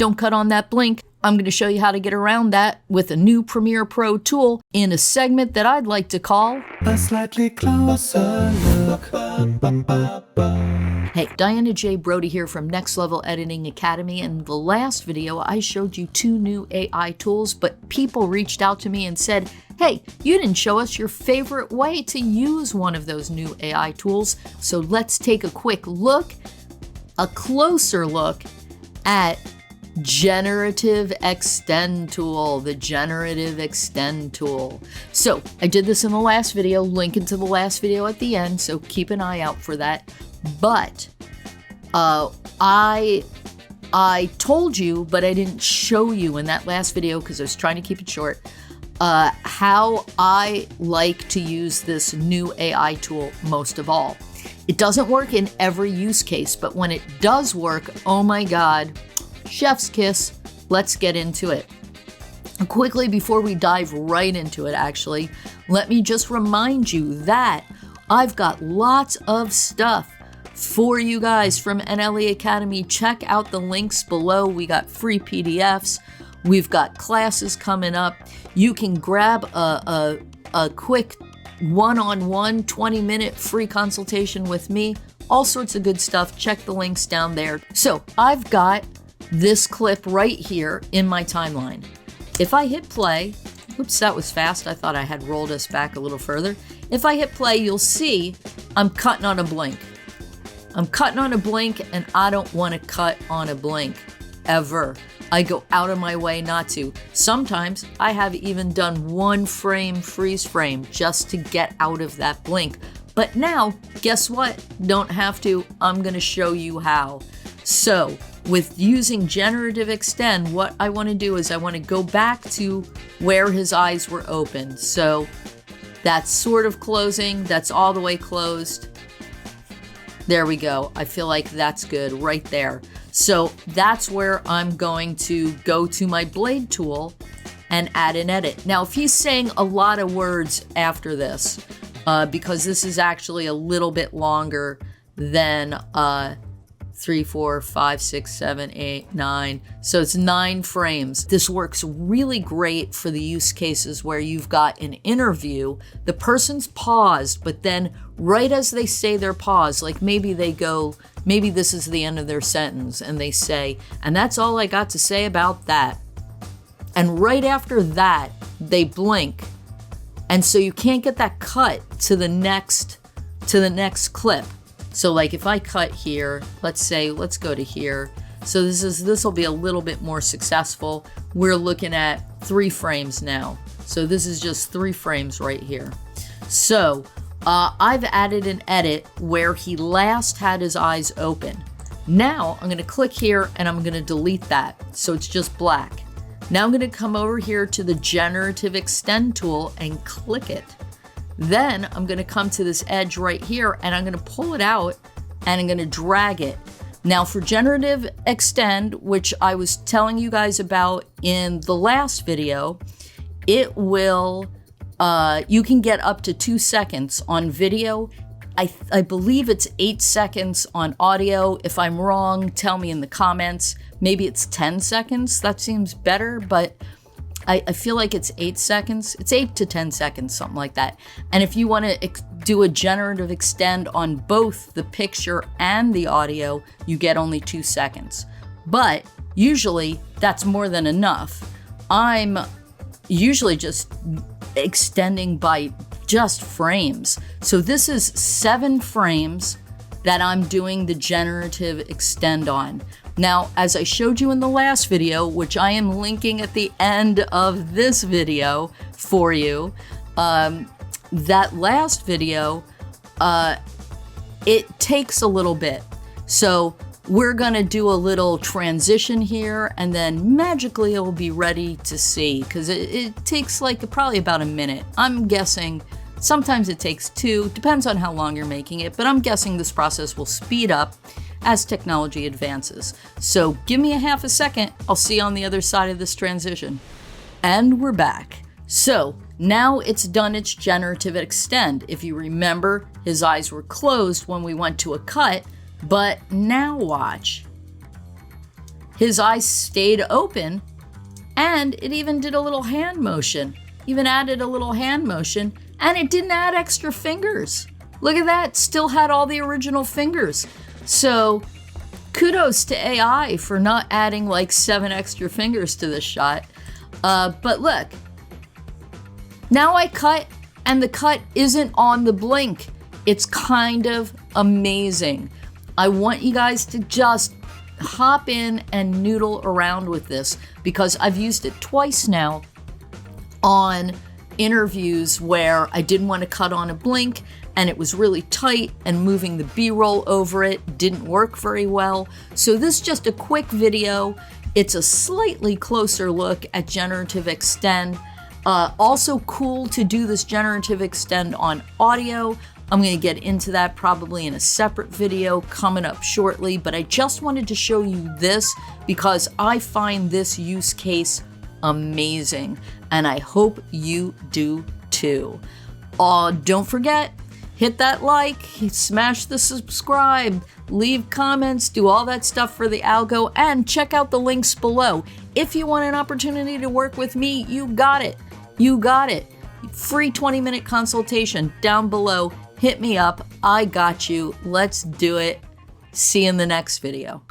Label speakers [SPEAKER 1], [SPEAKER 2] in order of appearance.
[SPEAKER 1] don't cut on that blink. I'm going to show you how to get around that with a new Premiere Pro tool in a segment that I'd like to call
[SPEAKER 2] A Slightly Closer Look.
[SPEAKER 1] Hey, Diana J. Brody here from Next Level Editing Academy. In the last video, I showed you 2 new AI tools, but people reached out to me and said, hey, you didn't show us your favorite way to use one of those new AI tools. So let's take a quick look, a closer look at Generative Extend tool, the Generative Extend tool. So I did this in the last video, link into the last video at the end, so keep an eye out for that. But I told you, but I didn't show you in that last video because I was trying to keep it short, how I like to use this new AI tool most of all. It doesn't work in every use case, but when it does work, oh my God, chef's kiss. Let's get into it. Quickly, before we dive right into it, actually, let me just remind you that I've got lots of stuff for you guys from NLE Academy. Check out the links below. We got free PDFs. We've got classes coming up. You can grab a quick one-on-one 20-minute free consultation with me. All sorts of good stuff. Check the links down there. So I've got this clip right here in my timeline. If I hit play, oops, that was fast. I thought I had rolled us back a little further. If I hit play, you'll see I'm cutting on a blink. I'm cutting on a blink, and I don't want to cut on a blink ever. I go out of my way not to. Sometimes I have even done 1 frame freeze frame just to get out of that blink. But now, guess what? Don't have to. I'm going to show you how. So with using Generative Extend, what I want to do is I want to go back to where his eyes were open. So that's sort of closing. That's all the way closed. There we go. I feel like that's good right there. So that's where I'm going to go to my blade tool and add an edit. Now, if he's saying a lot of words after this, because this is actually a little bit longer than 3, 4, 5, 6, 7, 8, 9. So it's 9 frames. This works really great for the use cases where you've got an interview, the person's paused, but then right as they say their pause, like maybe they go, maybe this is the end of their sentence and they say, and that's all I got to say about that. And right after that, they blink. And so you can't get that cut to the next clip. So like if I cut here, let's go to here. So this will be a little bit more successful. We're looking at 3 frames now. So this is just 3 frames right here. So I've added an edit where he last had his eyes open. Now I'm gonna click here and I'm gonna delete that. So it's just black. Now I'm gonna come over here to the Generative Extend tool and click it. Then I'm going to come to this edge right here and I'm going to pull it out and I'm going to drag it. Now for Generative Extend, which I was telling you guys about in the last video, it will, you can get up to 2 seconds on video. I believe it's 8 seconds on audio. If I'm wrong, tell me in the comments. Maybe it's 10 seconds. That seems better, but I feel like it's 8 seconds. It's 8 to 10 seconds, something like that. And if you want to do a Generative Extend on both the picture and the audio, you get only 2 seconds. But usually that's more than enough. I'm usually just extending by just frames. So this is 7 frames that I'm doing the Generative Extend on. Now, as I showed you in the last video, which I am linking at the end of this video for you, that last video, it takes a little bit. So we're gonna do a little transition here and then magically it will be ready to see, because it takes like probably about a minute. I'm guessing sometimes it takes 2, depends on how long you're making it, but I'm guessing this process will speed up as technology advances. So give me a half a second, I'll see you on the other side of this transition. And we're back. So now it's done its Generative Extend. If you remember, his eyes were closed when we went to a cut, but now watch. His eyes stayed open, and it even did a little hand motion. Even added a little hand motion, and it didn't add extra fingers. Look at that, still had all the original fingers. So kudos to AI for not adding like 7 extra fingers to this shot. But look, now I cut, and the cut isn't on the blink. It's kind of amazing. I want you guys to just hop in and noodle around with this, because I've used it twice now on interviews where I didn't want to cut on a blink and it was really tight, and moving the B-roll over it didn't work very well. So this is just a quick video. It's a slightly closer look at Generative Extend. Also cool to do this Generative Extend on audio. I'm going to get into that probably in a separate video coming up shortly, but I just wanted to show you this because I find this use case amazing, and I hope you do too. Don't forget, hit that like, smash the subscribe, leave comments, do all that stuff for the algo, and check out the links below. If you want an opportunity to work with me, you got it. You got it. Free 20-minute consultation down below. Hit me up. I got you. Let's do it. See you in the next video.